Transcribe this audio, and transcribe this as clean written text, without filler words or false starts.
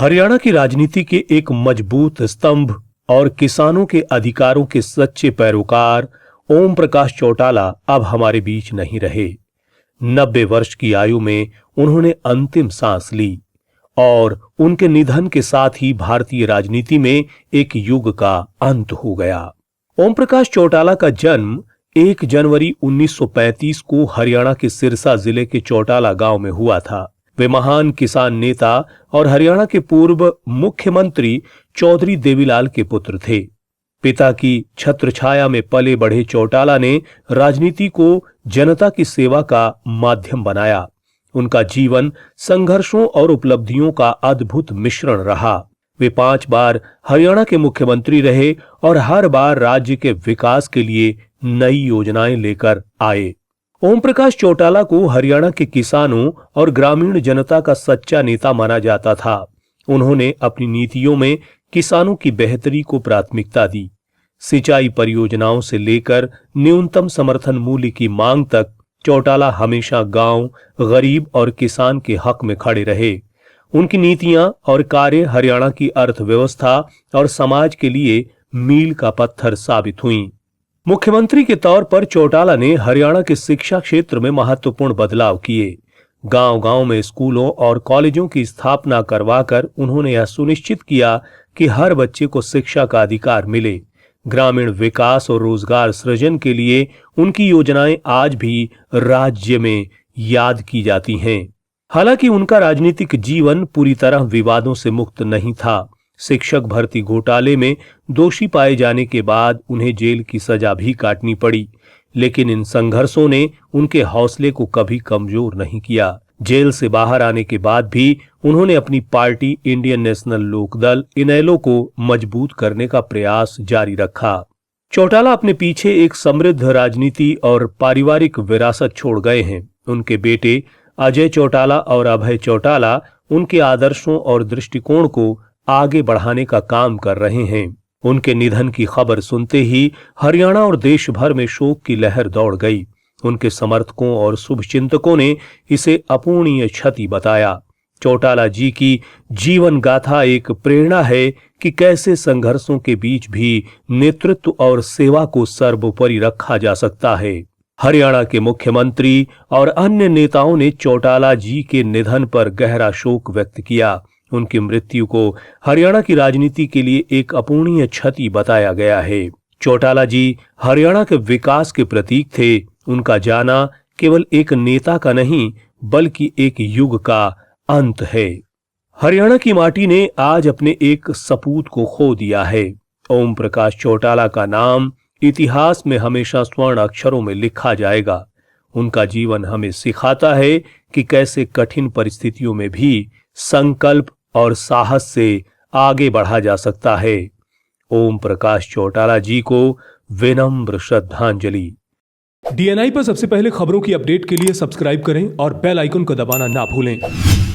हरियाणा की राजनीति के एक मजबूत स्तंभ और किसानों के अधिकारों के सच्चे पैरोकार ओम प्रकाश चौटाला अब हमारे बीच नहीं रहे। 90 वर्ष की आयु में उन्होंने अंतिम सांस ली और उनके निधन के साथ ही भारतीय राजनीति में एक युग का अंत हो गया। ओम प्रकाश चौटाला का जन्म 1 जनवरी 1935 को हरियाणा के सिरसा जिले के चौटाला गांव में हुआ था। वे महान किसान नेता और हरियाणा के पूर्व मुख्यमंत्री चौधरी देवीलाल के पुत्र थे। पिता की छत्रछाया में पले बढ़े चौटाला ने राजनीति को जनता की सेवा का माध्यम बनाया। उनका जीवन संघर्षों और उपलब्धियों का अद्भुत मिश्रण रहा। वे 5 बार हरियाणा के मुख्यमंत्री रहे और हर बार राज्य के विकास के लिए नई योजनाएं लेकर आए। ओम प्रकाश चौटाला को हरियाणा के किसानों और ग्रामीण जनता का सच्चा नेता माना जाता था। उन्होंने अपनी नीतियों में किसानों की बेहतरी को प्राथमिकता दी। सिंचाई परियोजनाओं से लेकर न्यूनतम समर्थन मूल्य की मांग तक चौटाला हमेशा गांव, गरीब और किसान के हक में खड़े रहे। उनकी नीतियां और कार्य हरियाणा की अर्थव्यवस्था और समाज के लिए मील का पत्थर साबित हुई। मुख्यमंत्री के तौर पर चौटाला ने हरियाणा के शिक्षा क्षेत्र में महत्वपूर्ण बदलाव किए। गांव-गांव में स्कूलों और कॉलेजों की स्थापना करवाकर उन्होंने यह सुनिश्चित किया कि हर बच्चे को शिक्षा का अधिकार मिले। ग्रामीण विकास और रोजगार सृजन के लिए उनकी योजनाएं आज भी राज्य में याद की जाती हैं। हालांकि उनका राजनीतिक जीवन पूरी तरह विवादों से मुक्त नहीं था। शिक्षक भर्ती घोटाले में दोषी पाए जाने के बाद उन्हें जेल की सजा भी काटनी पड़ी, लेकिन इन संघर्षों ने उनके हौसले को कभी कमजोर नहीं किया। जेल से बाहर आने के बाद भी उन्होंने अपनी पार्टी इंडियन नेशनल लोकदल इनेलो को मजबूत करने का प्रयास जारी रखा। चौटाला अपने पीछे एक समृद्ध राजनीति और पारिवारिक विरासत छोड़ गए हैं। उनके बेटे अजय चौटाला और अभय चौटाला उनके आदर्शों और दृष्टिकोण को आगे बढ़ाने का काम कर रहे हैं। उनके निधन की खबर सुनते ही हरियाणा और देश भर में शोक की लहर दौड़ गई। उनके समर्थकों और शुभचिंतकों ने इसे अपूरणीय क्षति बताया। चौटाला जी की जीवन गाथा एक प्रेरणा है कि कैसे संघर्षों के बीच भी नेतृत्व और सेवा को सर्वोपरि रखा जा सकता है। हरियाणा के मुख्यमंत्री और अन्य नेताओं ने चौटाला जी के निधन पर गहरा शोक व्यक्त किया। उनकी मृत्यु को हरियाणा की राजनीति के लिए एक अपूरणीय क्षति बताया गया है। चौटाला जी हरियाणा के विकास के प्रतीक थे। उनका जाना केवल एक नेता का नहीं बल्कि एक युग का अंत है। हरियाणा की माटी ने आज अपने एक सपूत को खो दिया है। ओम प्रकाश चौटाला का नाम इतिहास में हमेशा स्वर्ण अक्षरों में लिखा जाएगा। उनका जीवन हमें सिखाता है कि कैसे कठिन परिस्थितियों में भी संकल्प और साहस से आगे बढ़ा जा सकता है। ओम प्रकाश चौटाला जी को विनम्र श्रद्धांजलि। डीएनआई पर सबसे पहले खबरों की अपडेट के लिए सब्सक्राइब करें और बेल आइकन को दबाना ना भूलें।